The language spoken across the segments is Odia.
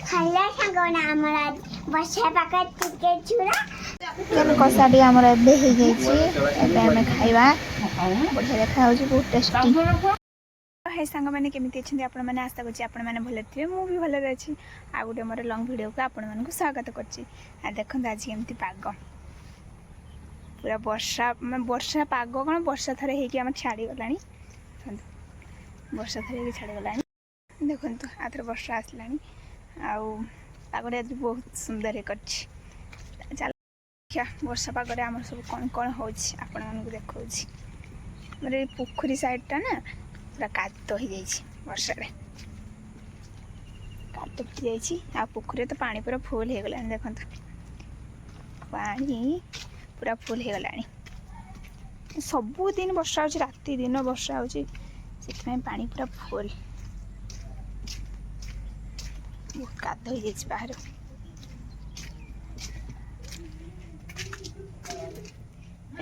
हेलो सांगना हमरा बसा पाकर टिके छुरा चिकेन कषाटी आमर एबे हो जाइए खाइबा बढ़िया देखा हो बहुत टेस्टी। हे सांग मैंने केमिति अच्छे आपण मैंने आशा करछि आपण मैंने भले थे मु भी भले अच्छी आ गोटे मोर लंग वीडियो को आपण मानक स्वागत करछि। आ देखंत आज केमिति पाग पूरा वर्षा पाग कौन वर्षा थरे हेकि आम छाड़ी गलानी वर्षा थरे हेकि छाड़ी गलानी देखंतु आथरे वर्षा आसलानी आउ पागरे आज बहुत सुंदर करछि। चल क्या वर्षा पागरे आम सब कौन कौन होछि आपण मानक देखौछि। मोर पोखरी साइडटा ना पूरा काद हो वर्षा काद फिटी आ पोखरी तो पानी पूरा फुल हो गला देखो पानी पूरा फुल हो गला सबुदिन वर्षा हो राति दिन वर्षा हो पानी पूरा फुल बहुत काद हो बाहर।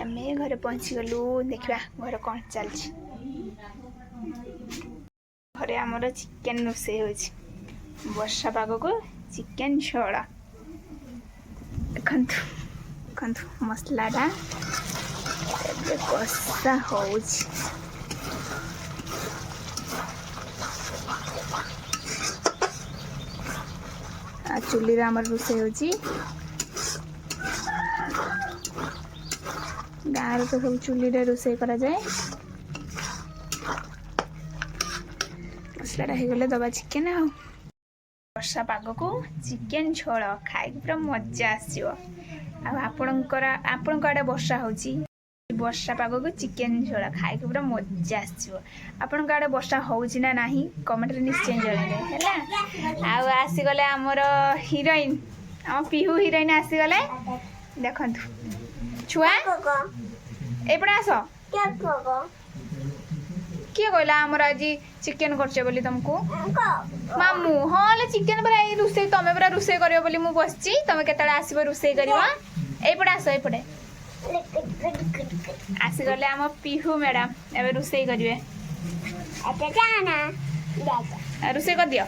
आम घर पहुँची गलु देखा घर कौन चलती घरे आमर चिकेन रोषे हो वर्षा पाग को चिकेन झोल देखु मसलाटा कषा हो चुली आमर रोषे हो गाँव तो सब चुली रोषे करा जाए। मसलाटा हो गले दबा चिकेन आ वर्षा पाग को चिकेन झोल खाई पूरा मजा आसो। आपण आड़े वर्षा होची वर्षा पाग को चिकेन झोल खाई पूरा मजा आसो। आपण आड़े वर्षा होची ना नहीं कमेंट रे निश्चय जणाइबे हैला। आसीगले आमर हिरोइन आम पिहू हिरोइन आसीगले देखंतु छुआ एपड़े आस किए कहला आमर आज चिकेन करछे बोली तुमको मामू हाँ ले चिकेन पर रोषे तमें पूरा रोषे करियो बोली मु बसची तमें केतळे आसीबो रोषे करबा एपड़े आस एपड़े आसी गले आम पिहू मैडम एबे रोषे करिवे अच्छा जाना रोषे कर दियो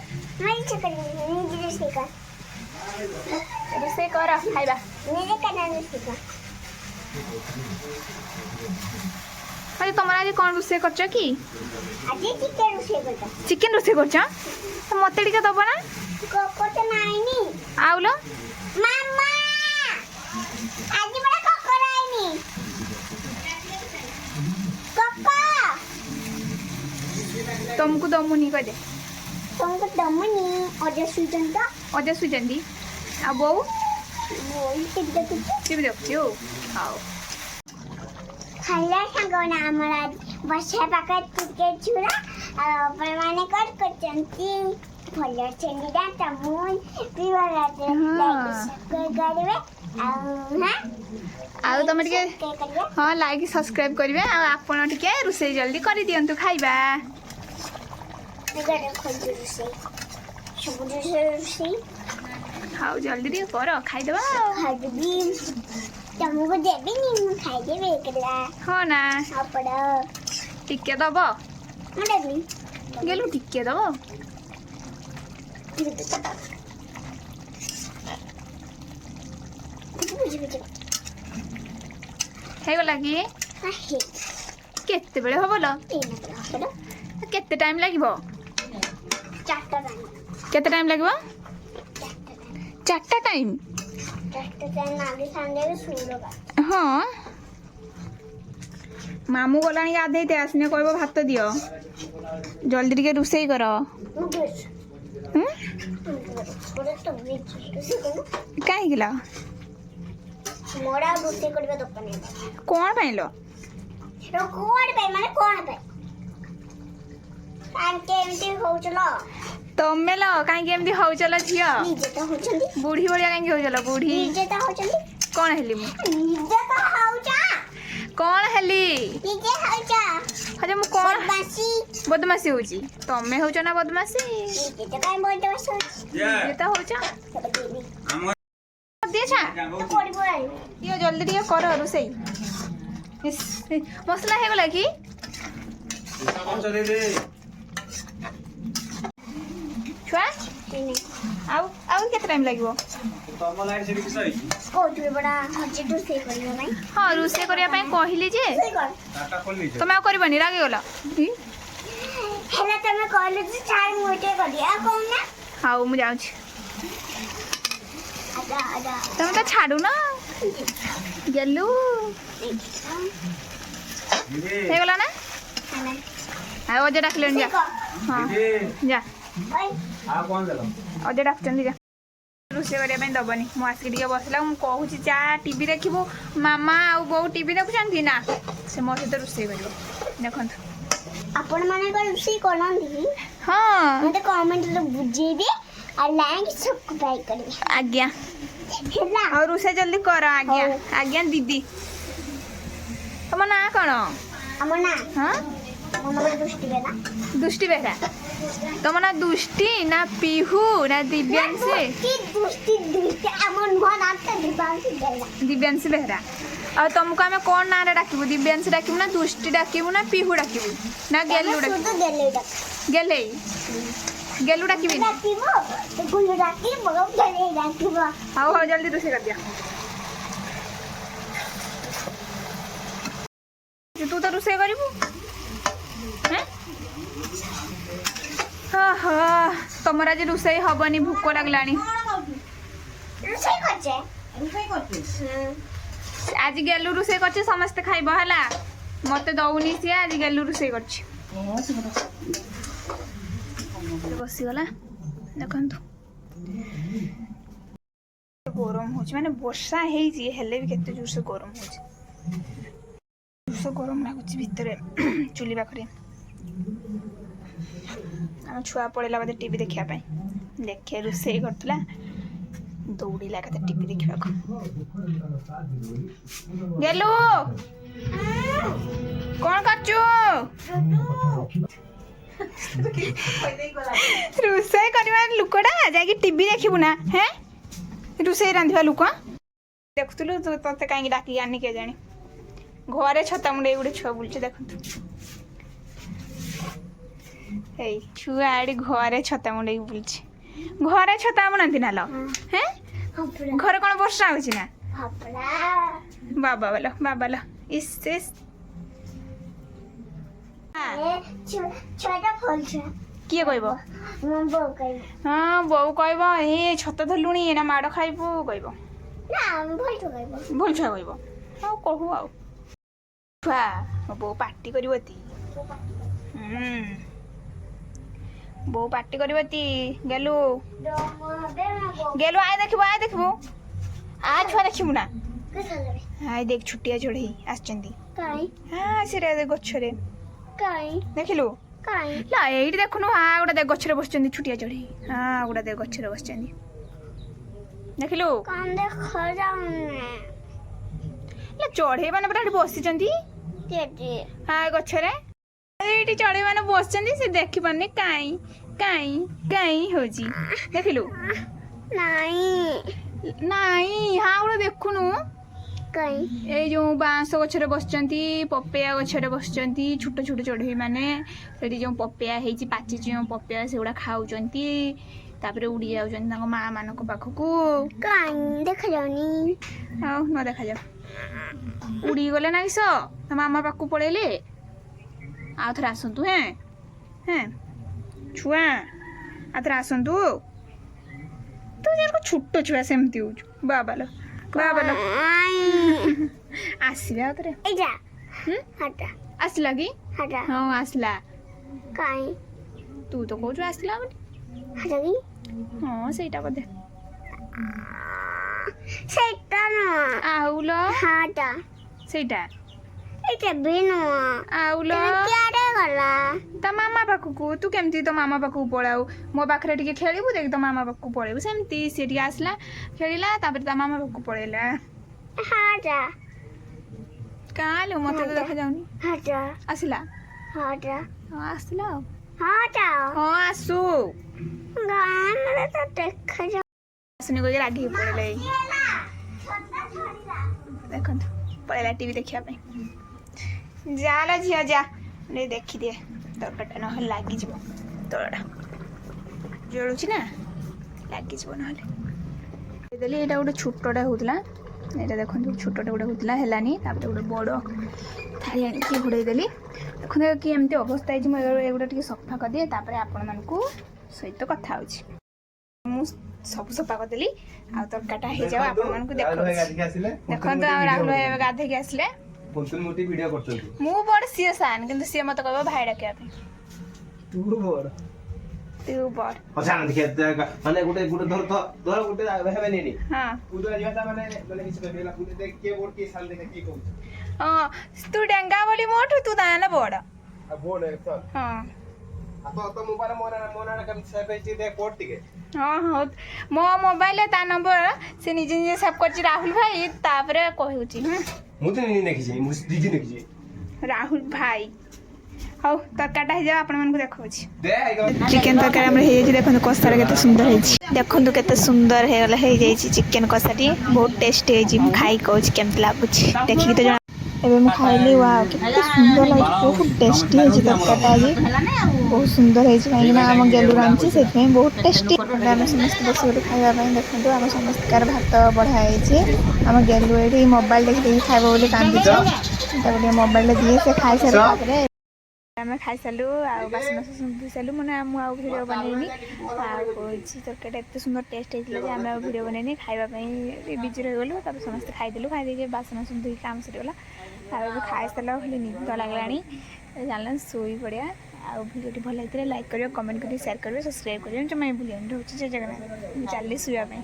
रोषे कर खाइबा अरे तुम आज कौन रोषे करछ कि चिकेन रोषे करछ तो मते टिके दबो ना कोको नाइनी आउलो मामा आज बड़ा कोको नाइनी कोको तुमको दमुनी कह दे तुमको दमुनी अजा सुजंदी आ बो टीवी देखो हाउ हेलो सांगना हमरा बसा पाकर टिके छुरा आपण माने करचंती भलो चंदीदा तमुन पिवाला दे करबे आउ तुम हाँ लाइक सब्सक्राइब करेंगे आपड़ टे रोषे जल्दी कर दिंतु खाइबा हाँ जल्दी टे कर खाईदबा तुमको देबी नी खाइदेबे एकला हाँ ना टिके दब देबी गेलु टिके दब हेगला कि केते बेले हबलो केते टाइम लागिबो केते टाइम लागिबो 4टा टाइम हाँ मामू गला गाधे आसने कह भात दियो जल्दी टे रोषे कर कहीं कौन पाई लो तमें लो कहीं हो चल झी बुढ़ी भाया कहीं हो चल बुढ़ी कौन हेली कौन हेली अरे मु कौन बदमाशी होची तमें हो ना बदमाशी दियो जल्दी टे कर रोषे मसला हो गला कि छुआ ଆଉ କେତେ ଟାଇମ୍ ଲାଗିବ? କୋଉଠି ବଡ ହଜି ରୋଷେଇ କରିବା ପାଇଁ? ହଁ ରୋଷେଇ କରିବା ପାଇଁ କହିଲି ଯେ ତମେ ଆଉ କରିବନି, ରାଗିଗଲ। ହେଲେ ତମେ କହିଲେ ଯେ ଚାଇ ମୁଟେ କରିବା କହୁନ। ହଉ ମୁଁ ଯାଉଛି। ଆଦା ଆଦା ତମେ ତ ଛାଡୁନ। ଗେଲୁ ହେଇଗଲା ନା? ଆଉ ଅଜା ଡାକିଲେଣି, ଯା। ହଁ ଯା, ଅଜା ଡାକୁଛନ୍ତି, ଯା। ରୋଷେଇ କରିବା ପାଇଁ ଦବନି। ମୁଁ ଆସିକି ଟିକେ ବସିଲା, ମୁଁ କହୁଛି ଯା ଟିଭି ଦେଖିବୁ। ମାମା ଆଉ ବୋଉ ଟିଭି ଦେଖୁଛନ୍ତି ନା, ସେ ମୋ ସହିତ ରୋଷେଇ କରିବ। ଦେଖନ୍ତୁ ଆପଣ ମାନେ ରୋଷେଇ କରନ୍ତି? ହଁ ମତେ କମେଣ୍ଟରେ ବୁଝେଇବେ ଆଉ ଲାଇକ୍ ସବସ୍କ୍ରାଇବ କରିବେ। ଆଜ୍ଞା। ହେଲା ଆଉ ରୋଷେଇ ଜଲ୍ଦି କର। ଆଜ୍ଞା ହଉ। ଆଜ୍ଞା ଦିଦି। ତମ ନାଁ କ'ଣ? ଆମ ନା ହଁ ମୋ ନାଁ ଦୃଷ୍ଟି ବେଲା। ଦୁଷ୍ଟି ବେହେରା। ତମ ନାଁ ଦୁଷ୍ଟି ନା ପିହୁ ନା ଦିବ୍ୟାଂଶୀ? ଦୃଷ୍ଟି ଆମ ନୂଆ ନାଁଟା ଦିବାଂଶୀ ବେଲା। ଦିବ୍ୟାଂଶୀ ବେହେରା। ଆଉ ତମକୁ ଆମେ କ'ଣ ନାଁରେ ଡାକିବୁ? ଦିବ୍ୟାଂଶୀ ଡାକିବୁ ନା ଦୁଷ୍ଟି ଡାକିବୁ ନା ପିହୁ ଡାକିବୁ ନା ଗେଲୁ ଡାକିବୁ? ଗେଲେଇ ଗେଲୁ ଡାକିବିନି। ଡାକିବ ଗୁଲୁ ଡାକିବ ଗେଲେଇ ଡାକିବ। ହଉ ହଉ ଜଲ୍ଦି ରୋଷେଇ କରିଦିଅ। ତୁ ତ ରୋଷେଇ କରିବୁ। ତମର ଆଜି ରୋଷେଇ ହବନି, ଭୋକ ଲାଗିଲାଣି। ରୋଷେଇ କରୁଛେ ଆଜି ଗେଲୁ ରୋଷେଇ କରୁଛି, ସମସ୍ତେ ଖାଇବ ହେଲା। ମତେ ଦଉନି ସିଏ, ଆଜି ଗେଲୁ ରୋଷେଇ କରୁଛି। ବସିଗଲା, ଦେଖନ୍ତୁ ଗରମ ହଉଛି। ମାନେ ବର୍ଷା ହେଇଛି ହେଲେ ବି କେତେ ଜୋରସେ ଗରମ ହଉଛି। ଜୋରସେ ଗରମ ଲାଗୁଛି ଭିତରେ ଚୁଲି ପାଖରେ। ଆମ ଛୁଆ ପଳେଇଲା ବୋଧେ ଟିଭି ଦେଖିବା ପାଇଁ। ଦେଖେ ରୋଷେଇ କରୁଥିଲା, ଦୌଡ଼ିଲା କେତେ ଟିଭି ଦେଖିବାକୁ। ଗେଲୁ କ'ଣ କରୁଛୁ? ରୋଷେଇ କରିବା ଲୋକଟା ଯାଇକି ଟିଭି ଦେଖିବୁ ନା? ହେଁ, ରୋଷେଇ ରାନ୍ଧିବା ଲୋକ ଦେଖୁଥିଲୁ, ତତେ କାହିଁକି ଡାକିକି ଆନି କେଜାଣି। ଘରେ ଛତା ମୁଣ୍ଡେଇ ଗୋଟେ ଛୁଆ ବୁଲୁଛି, ଦେଖନ୍ତୁ। ଏଇ ଛୁଆ ଏଠି ଘରେ ଛତା ମୁଣ୍ଡେଇକି ବୁଲୁଛି। ଘରେ ଛତା ବୁଣନ୍ତି ନା ଲ? ହେଁ, ଘରେ କ'ଣ ବର୍ଷା ହଉଛି ନା? ବାବା ବୋଲ ବାବା ଲ। ଇସ୍ ଇସ୍ କିଏ କହିବ? ହଁ ବୋଉ କହିବ ଏ ଛତା ଧରିଲୁଣି ନା ମାଡ଼ ଖାଇବୁ କହିବ। ଭଲ ଛୁଆ କହିବ। ହଉ କହୁ ଆଉ। ଛୁଆ ମୋ ବୋଉ ପାଟି କରିବ ତି। ବୋଉ ପାଟି କରିବ ତି। ଗେଲୁ ଗେଲୁ ଆଏ ଦେଖିବୁ, ଆଏ ଦେଖିବୁ। ଆ ଛୁଆ ଦେଖିବୁ ନା। ଆଏ ଦେଖ ଛୁଟିଆ ଚଢ଼େଇ ଆସିଛନ୍ତି। ହଁ ସେଟା ଗଛରେ ଦେଖିଲୁ। ଏଇଠି ଦେଖୁନୁ, ଗୋଟେ ଦେଖ ଗଛରେ ବସିଛନ୍ତି ଛୁଟିଆ ଚଢ଼େଇ। ଗୋଟେ ଦେଖ ଗଛରେ ବସିଛନ୍ତି, ଦେଖିଲୁ। ଚଢ଼େଇ ମାନେ ପୁରା ଏଠି ବସିଛନ୍ତି ଗଛରେ। ଏଇଠି ଚଢ଼େଇ ମାନେ ବସିଛନ୍ତି, ସେ ଦେଖିପାରୁନି କାଇଁ କାଇଁ କାଇଁ ହଉଛି, ଦେଖିଲୁ। ନାଇଁ ଗୋଟେ ଦେଖୁନୁ, ଏଇ ଯୋଉ ବାଉଁଶ ଗଛରେ ବସିଛନ୍ତି, ପପେୟା ଗଛରେ ବସିଛନ୍ତି ଛୋଟ ଛୋଟ ଚଢ଼େଇ ମାନେ। ସେଠି ଯୋଉ ପପେୟା ହେଇଛି, ପାଚିଛି ଯୋଉ ପପେୟା, ସେଗୁଡା ଖାଉଛନ୍ତି। ତାପରେ ଉଡି ଯାଉଛନ୍ତି ତାଙ୍କ ମା ମାନଙ୍କ ପାଖକୁ। ଦେଖାଯାଉନି। ଆଉ ନ ଦେଖାଯାଉ, ଉଡ଼ିଗଲେ ନା କିସ, ତା ମାମା ପାଖକୁ ପଳେଇଲେ। ଆଉ ଥରେ ଆସନ୍ତୁ। ହେଁ ଛୁଆ ଆଉ ଥରେ ଆସନ୍ତୁ। ତୁ ଯାକ ଛୋଟ ଛୁଆ ସେମିତି ହଉଛୁ। ବାବାଲ ବାବାଲ ଆସିବେ ଆଉ ଥରେ। ଆସିଲା କି? ହଁ ଆସିଲା। ତୁ ତ କହୁଛୁ ଆସିଲା ବୋଲି। ହଁ ସେଇଟା ବୋଧେ। ଆଉଲ ସେଇଟା ଆଉଲ ତା ମାମା ପାଖକୁ। ତୁ କେମିତି ତୋ ମାମା ପାଖକୁ ପଳାଉ? ମୋ ପାଖରେ ଟିକେ ଖେଳିବୁ, ଦେଖି ତୋ ମାମା ପାଖକୁ ପଳେଇବୁ। ସେମିତି ସେ ଟିକେ ଆସିଲା, ଖେଳିଲା, ତାପରେ ତା ମାମା ପାଖକୁ ପଳେଇଲା। କାଲୋ ମତେ ତ ଦେଖାଯାଉନି। ଆସିଲା। ଆସିଲା ଆଉ। ହଁ ଆସୁ। ଆସୁନି କହିକି ରାଗିକି ପଳେଇଲା। ଦେଖନ୍ତୁ ପଳେଇଲା ଟିଭି ଦେଖିବା ପାଇଁ। ଯାଲ ଝିଅ ଯା, ଦେଖିଦିଏ ତରକାରୀଟା ନହେଲେ ଲାଗିଯିବ ତଳଟା। ଜଳୁଛି ନା। ଲାଗିଯିବ ନହେଲେ ଦେଲି ଏଇଟା ଗୋଟେ ଛୋଟଟା ହେଉଥିଲା ଏଇଟା ଦେଖନ୍ତୁ ଛୋଟଟା ଗୋଟେ ହେଉଥିଲା ହେଲାନି ତାପରେ ଗୋଟେ ବଡ଼ ଥାଳି ଆଣିକି ଘୋଡ଼େଇ ଦେଲି ଦେଖନ୍ତୁ କି ଏମିତି ଅବସ୍ଥା ହେଇଛି ମୁଁ ଏଗୁଡ଼ା ଟିକେ ସଫା କରିଦିଏ ତାପରେ ଆପଣମାନଙ୍କୁ ସହିତ କଥା ହେଉଛି ମୁଁ ସବୁ ସଫା କରିଦେଲି ଆଉ ତରକାରୀଟା ହେଇଯାଉ ଆପଣମାନଙ୍କୁ ଦେଖାଉଛି ଦେଖନ୍ତୁ ଆମ ରାହୁଲ ଭାଇ ଏବେ ଗାଧେଇକି ଆସିଲେ ମୁଁ ବଡ଼ ସିଏ ସାନ୍ କିନ୍ତୁ ସିଏ ମତେ କହିବ ଭାଇ ଡାକିବା ପାଇଁ ତୁ ବଡ଼ ମାନେ ଗୋଟେ ଗୋଟେ ଧର ଗୋଟେ ହେବେନି ହଁ ଉଦରା ଯିବାଟା ମାନେ କିଛି କହିଲା କିଏ ବୋର୍ଡ କିଏ ସାଲ ଦେଖା କିଏ କହୁଛି ହଁ ତୁ ଡେଙ୍ଗା ବୋଲି ମୋଠୁ ତୁ ତାହେଲେ ବଡ଼ ଆଉ ବୋର୍ଡ ତ ହଁ ତ ମୋବାଇଲ ମୋନା କେମିତି ସେଭ୍ ହେଇଛି ଦେ କୋଡ ଟିକେ ହଁ ହଉ ମୋ ମୋବାଇଲରେ ତା ନମ୍ବର ସେ ନିଜେ ନିଜେ ସେଭ୍ କରିଛି ରାହୁଲ ଭାଇ ତାପରେ କହୁଛି ମୁଁ ତ ନିଜେ ଦେଖିଛି ମୁଁ ଦିଦି ଦେଖିଛି ରାହୁଲ ଭାଇ ହଉ ତରକାରୀଟା ହେଇଯାଉ ଆପଣମାନଙ୍କୁ ଦେଖାଉଛି ଚିକେନ ତରକାରୀ ଆମର ହେଇଯାଇଛି ଦେଖନ୍ତୁ କଷାଟା କେତେ ସୁନ୍ଦର ହେଇଛି ଦେଖନ୍ତୁ କେତେ ସୁନ୍ଦର ହେଇଗଲା ହେଇଯାଇଛି ଚିକେନ କଷାଟି ବହୁତ ଟେଷ୍ଟି ହେଇଛି ମୁଁ ଖାଇ କହୁଛି କେମିତି ଲାଗୁଛି ଦେଖିକି ତ ଜଣା ଏବେ ମୁଁ ଖାଇଲି ୱାଓ କେତେ ସୁନ୍ଦର ଲାଗୁଛି ବହୁତ ଟେଷ୍ଟି ହେଇଛି ତରକାରୀଟା ଆଜି ବହୁତ ସୁନ୍ଦର ହେଇଛି କାହିଁକିନା ଆମ ଗେଲୁ ରାନ୍ଧିଛି ସେଥିପାଇଁ ବହୁତ ଟେଷ୍ଟି ଆମେ ସମସ୍ତେ ବସିଗଲୁ ଖାଇବା ପାଇଁ ଦେଖନ୍ତୁ ଆମ ସମସ୍ତଙ୍କର ଭାତ ବଢ଼ା ହେଇଛି ଆମ ଗେଲୁ ଏଇଠି ମୋବାଇଲ ଦେଖି ଦେଖି ଖାଇବ ବୋଲି କାନ୍ଦୁଛି ତାକୁ ଟିକେ ମୋବାଇଲରେ ଦିଏ ସେ ଖାଇସାରିଲା ତାପରେ ଆମେ ଖାଇସାରିଲୁ ଆଉ ବାସନ ଧୋଇ ସାରିଲୁ ମାନେ ମୁଁ ଆଉ ଭିଡ଼ିଓ ବନେଇନି ଆଉ କହୁଛି ତରକାରୀଟା ଏତେ ସୁନ୍ଦର ଟେଷ୍ଟ ହେଇଥିଲା ଯେ ଆମେ ଆଉ ଭିଡ଼ିଓ ବନେଇନି ଖାଇବା ପାଇଁ ବିଜି ରହିଗଲୁ ତାପରେ ସମସ୍ତେ ଖାଇଦେଲୁ ଖାଇଦେଇକି ବାସନ ଧୋଇକି କାମ ସରିଗଲା ତାପରେ ଏବେ ଖାଇସାରିଲା ଖାଲି ନିଦ ଲାଗିଲାଣି ଜାଣିଲା ଶୋଇ ପଡ଼ିବା ଆଉ ଭିଡ଼ିଓଟି ଭଲ ହେଇଥିଲେ ଲାଇକ୍ କରିବେ କମେଣ୍ଟ କରିବେ ସେୟାର କରିବେ ସବସ୍କ୍ରାଇବ୍ କରିବେ ଜମା ଭୁଲିବନି ରହୁଛି ଜୟ ଜଗନ୍ନାଥ ଚାଲିଲି ଶୋଇବା ପାଇଁ